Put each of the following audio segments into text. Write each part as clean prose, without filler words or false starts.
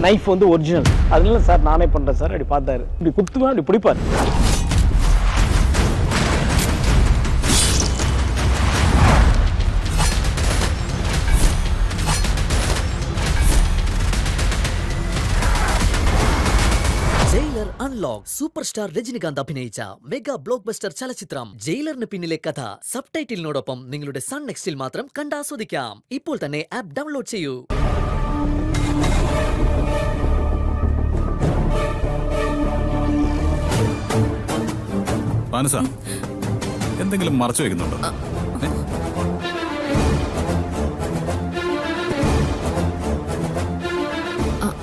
Knife வந்து original. அதனால sir நானே பண்ணுறேன் சார். அப்படி பார்த்தாரு, இப்படி குத்துவேன், அப்படி பிடிப்பார். Jailer unlock super star Rajinikanth അഭിനയിച്ച മെഗാ ബ്ലോക്ക് ബസ്റ്റർ ചലച്ചിത്രം ജയിലറിന് പിന്നിലെ കഥ സബ് ടൈറ്റിലിനോടൊപ്പം നിങ്ങളുടെ സൺ നെക്സ്റ്റിൽ മാത്രം കണ്ടാസ്വദിക്കാം. ഇപ്പോൾ തന്നെ ആപ്പ് ഡൗൺലോഡ് ചെയ്യൂ. മാനസ, എന്തെങ്കിലും മറച്ചു വെക്കുന്നുണ്ടോ?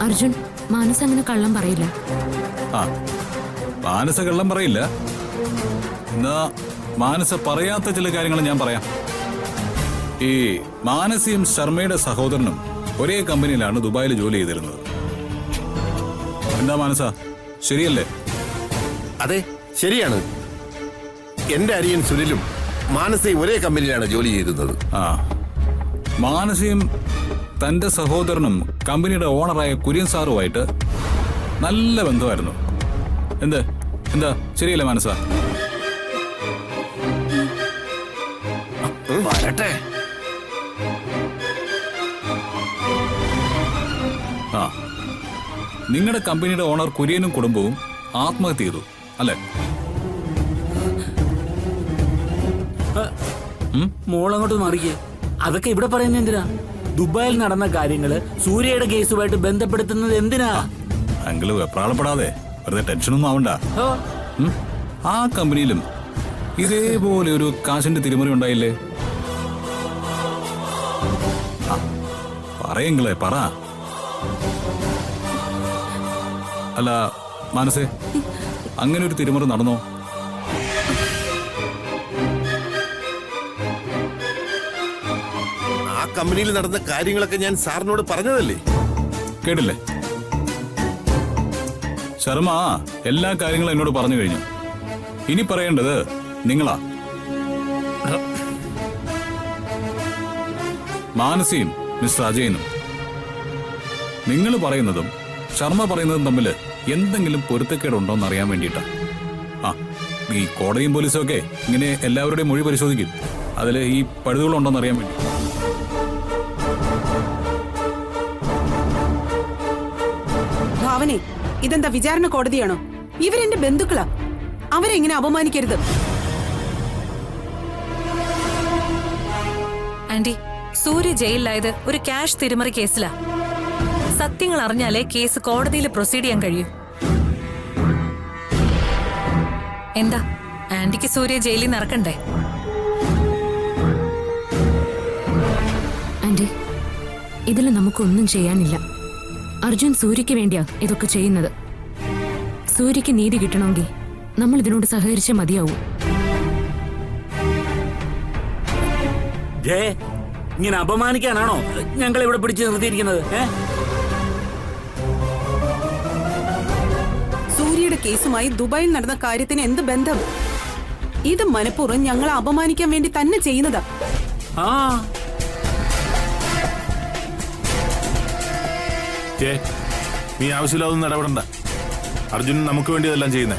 അർജുൻ, മാനസ അങ്ങനെ കള്ളം പറയില്ല. ആ, മാനസ കള്ളം പറയില്ല. എന്നാ മാനസ പറയാത്ത ചില കാര്യങ്ങൾ ഞാൻ പറയാം. ഈ മാനസിയും ശർമ്മയുടെ സഹോദരനും ഒരേ കമ്പനിയിലാണ് ദുബായിൽ ജോലി ചെയ്തിരുന്നത്. എന്താ മാനസ, ശരിയല്ലേ? അതെ, ശരിയാണ്. എന്റെ അരിയൻ സുനിലും മാനസയും ഒരേ കമ്പനിയിലാണ് ജോലി ചെയ്തിരുന്നത്. ആ, മാനസിയും തന്റെ സഹോദരനും കമ്പനിയുടെ ഓണറായ കുര്യൻ സാറുമായിട്ട് നല്ല ബന്ധമായിരുന്നു. എന്താ ശരിയല്ലേ മാനസ? വരട്ടെ. ആ, നിങ്ങളുടെ കമ്പനിയുടെ ഓണർ കുര്യനും കുടുംബവും ആത്മഹത്യ ചെയ്തു അല്ലേ? മോളങ്ങോട്ട് മാറിക്കേ. അതൊക്കെ ഇവിടെ പറയുന്നത് എന്തിനാ? ദുബായിൽ നടന്ന കാര്യങ്ങള് സൂര്യയുടെ കേസുമായിട്ട് ബന്ധപ്പെടുത്തുന്നത് എന്തിനാ? അങ്കിള് വെപ്രാളപ്പെടാതെ, വെറുതെ ടെൻഷനൊന്നും ആവണ്ട. ആ കമ്പനിയിലും ഇതേപോലെ ഒരു കാശിന്റെ തിരിമറി ഉണ്ടായില്ലേ? പറയെങ്കിലേ പറ. അല്ല മാനസേ, അങ്ങനെ ഒരു തിരിമറി നടന്നോ? ആ കമ്പനിയിൽ നടന്ന കാര്യങ്ങളൊക്കെ ഞാൻ സാറിനോട് പറഞ്ഞതല്ലേ? കേട്ടില്ലേ? ശർമ്മ എല്ലാ കാര്യങ്ങളും എന്നോട് പറഞ്ഞു കഴിഞ്ഞു. ഇനി പറയേണ്ടത് നിങ്ങളാ. മാനസിയും മിസ്റ്റർ അജയനും നിങ്ങൾ പറയുന്നതും ശർമ്മ പറയുന്നതും തമ്മിൽ എന്തെങ്കിലും പൊരുത്തക്കേടുണ്ടോന്ന് അറിയാൻ വേണ്ടിയിട്ടാ. ആ, ഈ കോടതിയും പോലീസും ഒക്കെ ഇങ്ങനെ എല്ലാവരുടെയും മൊഴി പരിശോധിക്കും. അതിൽ ഈ പഴുതുകളുണ്ടോന്ന് അറിയാൻ വേണ്ടി. ഭാവനെ, ഇതെന്താ വിചാരണ കോടതിയാണോ? ഇവരെന്റെ ബന്ധുക്കളാ. അവരെ ഇങ്ങനെ അപമാനിക്കരുത്. ആന്റി, സൂര്യ ജയിലിലായത് ഒരു ക്യാഷ് തിരിമറി കേസിലാ. സത്യങ്ങൾ അറിഞ്ഞാലേ കേസ് കോടതിയിൽ പ്രൊസീഡ് ചെയ്യാൻ കഴിയൂ. എന്താ ആന്റിക്ക് സൂര്യ ജയിലിൽ നിന്ന് ഇറക്കണ്ടേ? ആന്റി, ഇതിൽ നമുക്കൊന്നും ചെയ്യാനില്ല. അർജുൻ സൂര്യക്ക് വേണ്ടിയാ ഇതൊക്കെ ചെയ്യുന്നത്. സൂര്യക്ക് നീതി കിട്ടണമെങ്കിൽ നമ്മൾ ഇതിനോട് സഹകരിച്ചേ മതിയാവൂ. ഇങ്ങനെ അപമാനിക്കാനാണോ ഞങ്ങൾ ഇവിടെ പിടിച്ചു നിർത്തിയിരിക്കുന്നത്? സൂര്യയുടെ കേസുമായി ദുബായിൽ നടന്ന കാര്യത്തിന് എന്ത് ബന്ധം? ഇത് മനഃപൂർവ്വം ഞങ്ങളെ അപമാനിക്കാൻ വേണ്ടി തന്നെ ചെയ്യുന്നതാ. നീ ആവശ്യമില്ലാതൊന്നും ഇടപെടണ്ട. അർജുൻ നമുക്ക് വേണ്ടി ഇതെല്ലാം ചെയ്യുന്നേ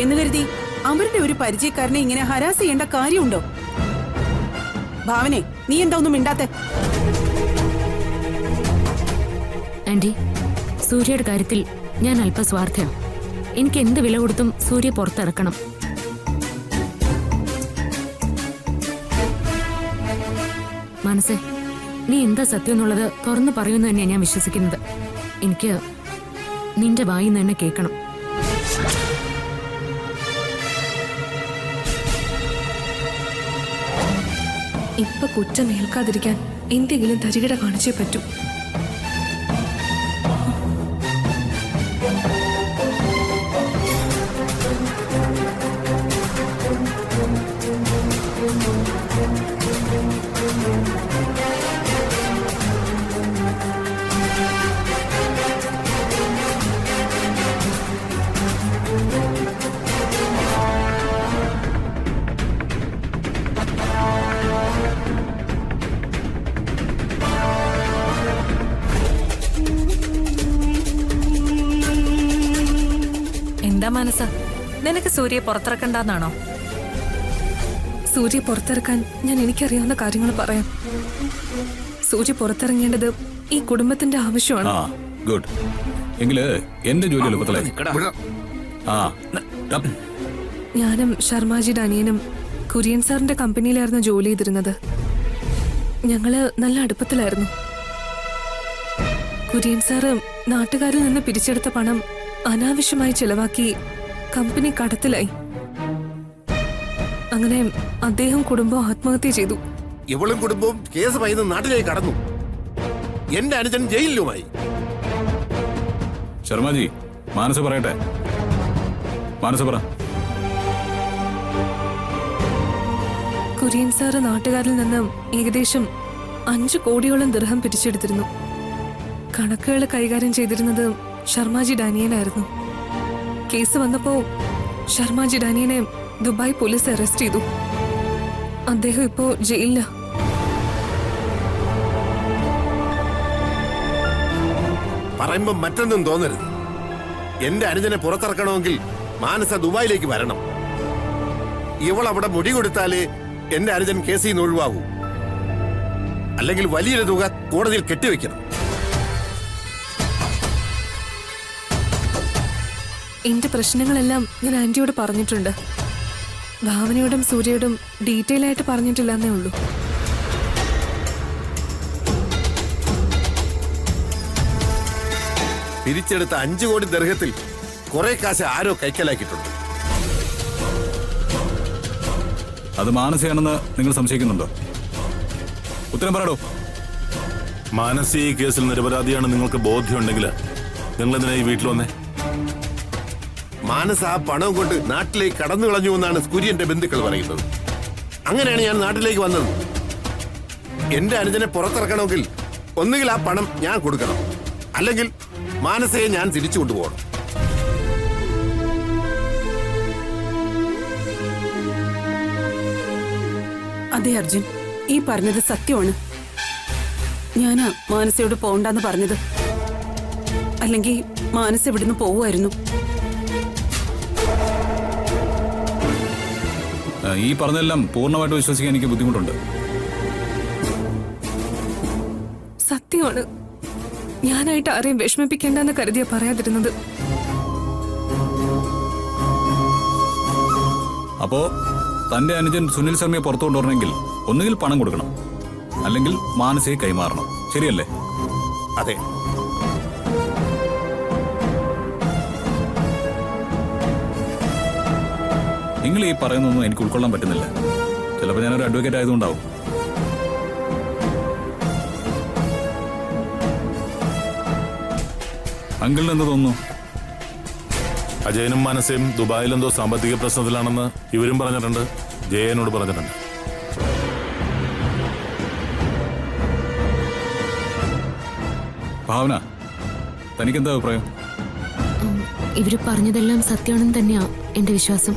എന്ന് കരുതി അവരുടെ ഒരു പരിചയക്കാരനെ ഇങ്ങനെ ഹരാസ് ചെയ്യേണ്ട കാര്യമുണ്ടോ? ഭാവനെ, നീ എന്താ ഒന്നും മിണ്ടാത്തെ? ആന്റി, സൂര്യയുടെ കാര്യത്തിൽ ഞാൻ അല്പസ്വാർത്ഥ്യം. എനിക്ക് എന്ത് വില കൊടുത്തും സൂര്യ പുറത്തിറക്കണം. മനസ്സേ, നീ എന്താ സത്യം എന്നുള്ളത് തുറന്നു പറയുമെന്ന് തന്നെയാണ് ഞാൻ വിശ്വസിക്കുന്നത്. എനിക്ക് നിന്റെ വായിൽ നിന്ന് തന്നെ കേൾക്കണം. ഇപ്പൊ കുറ്റം ഏൽക്കാതിരിക്കാൻ എന്തെങ്കിലും തരികിട കാണിച്ചേ പറ്റൂ. എന്താ മനസ്സ, നിനക്ക് സൂര്യയെ പുറത്തിറക്കണ്ടെന്നാണോ? സൂര്യ പുറത്തിറക്കാൻ ഞാൻ എനിക്കറിയാവുന്ന കാര്യങ്ങൾ പറയാം. സൂര്യ പുറത്തിറങ്ങേണ്ടത് ഈ കുടുംബത്തിന്റെ ആവശ്യമാണ്. ആ ഗുഡ്. എങ്കില് എന്റെ ജോലി എളുപ്പത്തിലായി. ആ ഞാനും ശർമാജിയുടെ അനിയനും കുര്യൻ സാറിന്റെ കമ്പനിയിലായിരുന്നു ജോലി ചെയ്തിരുന്നത്. ഞങ്ങള് നല്ല അടുപ്പത്തിലായിരുന്നു. കുര്യൻ സാറ് നാട്ടുകാരിൽ നിന്ന് പിരിച്ചെടുത്ത പണം അനാവശ്യമായി ചെലവാക്കി കമ്പനി കടത്തിലായി. അങ്ങനെ അദ്ദേഹം കുടുംബം ആത്മഹത്യ ചെയ്തു. ഇവളും കുടുംബവും കേസ് പയ്യുന്ന നാട്ടിലേക്ക് കടന്നു. എന്റെ അനുജൻ ജയിലിലുമായി. ശർമാജി, മാനസ പറയട്ടെ. മാനസ പറ. കുര്യൻ സാറ് നാട്ടുകാരിൽ നിന്ന് ഏകദേശം 5 കോടിയോളം ദിർഹം പിരിച്ചെടുത്തിരുന്നു. കണക്കുകൾ കൈകാര്യം ചെയ്തിരുന്നത് ശർമാജി ഡാനിയനായിരുന്നു. കേസ് വന്നപ്പോ ശർമാജി ഡാനിയനെ ദുബായ് പോലീസ് അറസ്റ്റ് ചെയ്തു. അദ്ദേഹം ഇപ്പോ ജയിലില. പറയുമ്പോ മറ്റൊന്നും തോന്നരുത്. എന്റെ അനുജനെ പുറത്തിറക്കണമെങ്കിൽ മാനസ ദുബായിലേക്ക് വരണം. ഇവൾ അവിടെ മുടി കൊടുത്താലേ എന്റെ അനുജൻ കേസിൽ നിന്ന് ഒഴിവാകൂ. അല്ലെങ്കിൽ വലിയൊരു തുക കോടതിയിൽ കെട്ടിവെക്കണം. എന്റെ പ്രശ്നങ്ങളെല്ലാം ഞാൻ ആന്റിയോട് പറഞ്ഞിട്ടുണ്ട്. ഭാവനയോടും സൂര്യയോടും ഡീറ്റെയിൽ ആയിട്ട് പറഞ്ഞിട്ടില്ലെന്നേ ഉള്ളൂ. പിരിച്ചെടുത്ത 5 കോടി ദർഹത്തിൽ കുറെ കാശ് ആരോ കൈക്കലാക്കിയിട്ടുണ്ട്. അത് മാനസയാണെന്ന് നിങ്ങൾ സംശയിക്കുന്നുണ്ടോ? ഉത്തരം പറയടോ. മാനസി ഈ കേസിൽ നിരപരാധിയാണ് നിങ്ങൾക്ക് ബോധ്യമുണ്ടെങ്കിൽ നിങ്ങൾ എന്തിനാ ഈ വീട്ടിൽ വന്നേ? മാനസ ആ പണം കൊണ്ട് നാട്ടിലേക്ക് കടന്നു കളഞ്ഞു എന്നാണ് കുര്യന്റെ ബന്ധുക്കൾ പറയുന്നത്. അങ്ങനെയാണ് ഞാൻ നാട്ടിലേക്ക് വന്നത്. എന്റെ അനുജനെ പുറത്തിറക്കണമെങ്കിൽ ഒന്നുകിൽ ആ പണം ഞാൻ കൊടുക്കണം, അല്ലെങ്കിൽ മാനസയെ ഞാൻ തിരിച്ചു കൊണ്ടുപോകണം. അതെ അർജുൻ, ഈ പറഞ്ഞത് സത്യമാണ്. ഞാനാ മാനസയോട് പോണ്ടെന്ന് പറഞ്ഞത്. അല്ലെങ്കിൽ മാനസ ഇവിടുന്ന് പോവുമായിരുന്നു. ഈ പറഞ്ഞെല്ലാം പൂർണ്ണമായിട്ട് വിശ്വസിക്കാൻ എനിക്ക് ബുദ്ധിമുട്ടുണ്ട്. സത്യമാണ്. ഞാനായിട്ട് ആരെയും വിഷമിപ്പിക്കേണ്ടെന്ന് കരുതിയാ പറയാതിരുന്നത്. അപ്പോ തന്റെ അനുജൻ സുനിൽ ശർമ്മയെ പുറത്തു കൊണ്ടുവരണമെങ്കിൽ ഒന്നുകിൽ പണം കൊടുക്കണം, അല്ലെങ്കിൽ മാനസയെ കൈമാറണം. ശരിയല്ലേ? അതെ. നിങ്ങൾ ഈ പറയുന്നൊന്നും എനിക്ക് ഉൾക്കൊള്ളാൻ പറ്റുന്നില്ല. ചിലപ്പോൾ ഞാനൊരു അഡ്വക്കേറ്റ് ആയതുകൊണ്ടാവും. അങ്കിളിന് എന്ത് തോന്നുന്നു? അജയനും മാനസയും ദുബായിൽ എന്തോ സാമ്പത്തിക പ്രശ്നത്തിലാണെന്ന് ഇവരും പറഞ്ഞിട്ടുണ്ട്, ജയനോട് പറഞ്ഞിട്ടുണ്ട്. ഭാവന, തനിക്കെന്താ അഭിപ്രായം? ഇവര് പറഞ്ഞതെല്ലാം സത്യമാണെന്ന് തന്നെയാ എന്റെ വിശ്വാസം.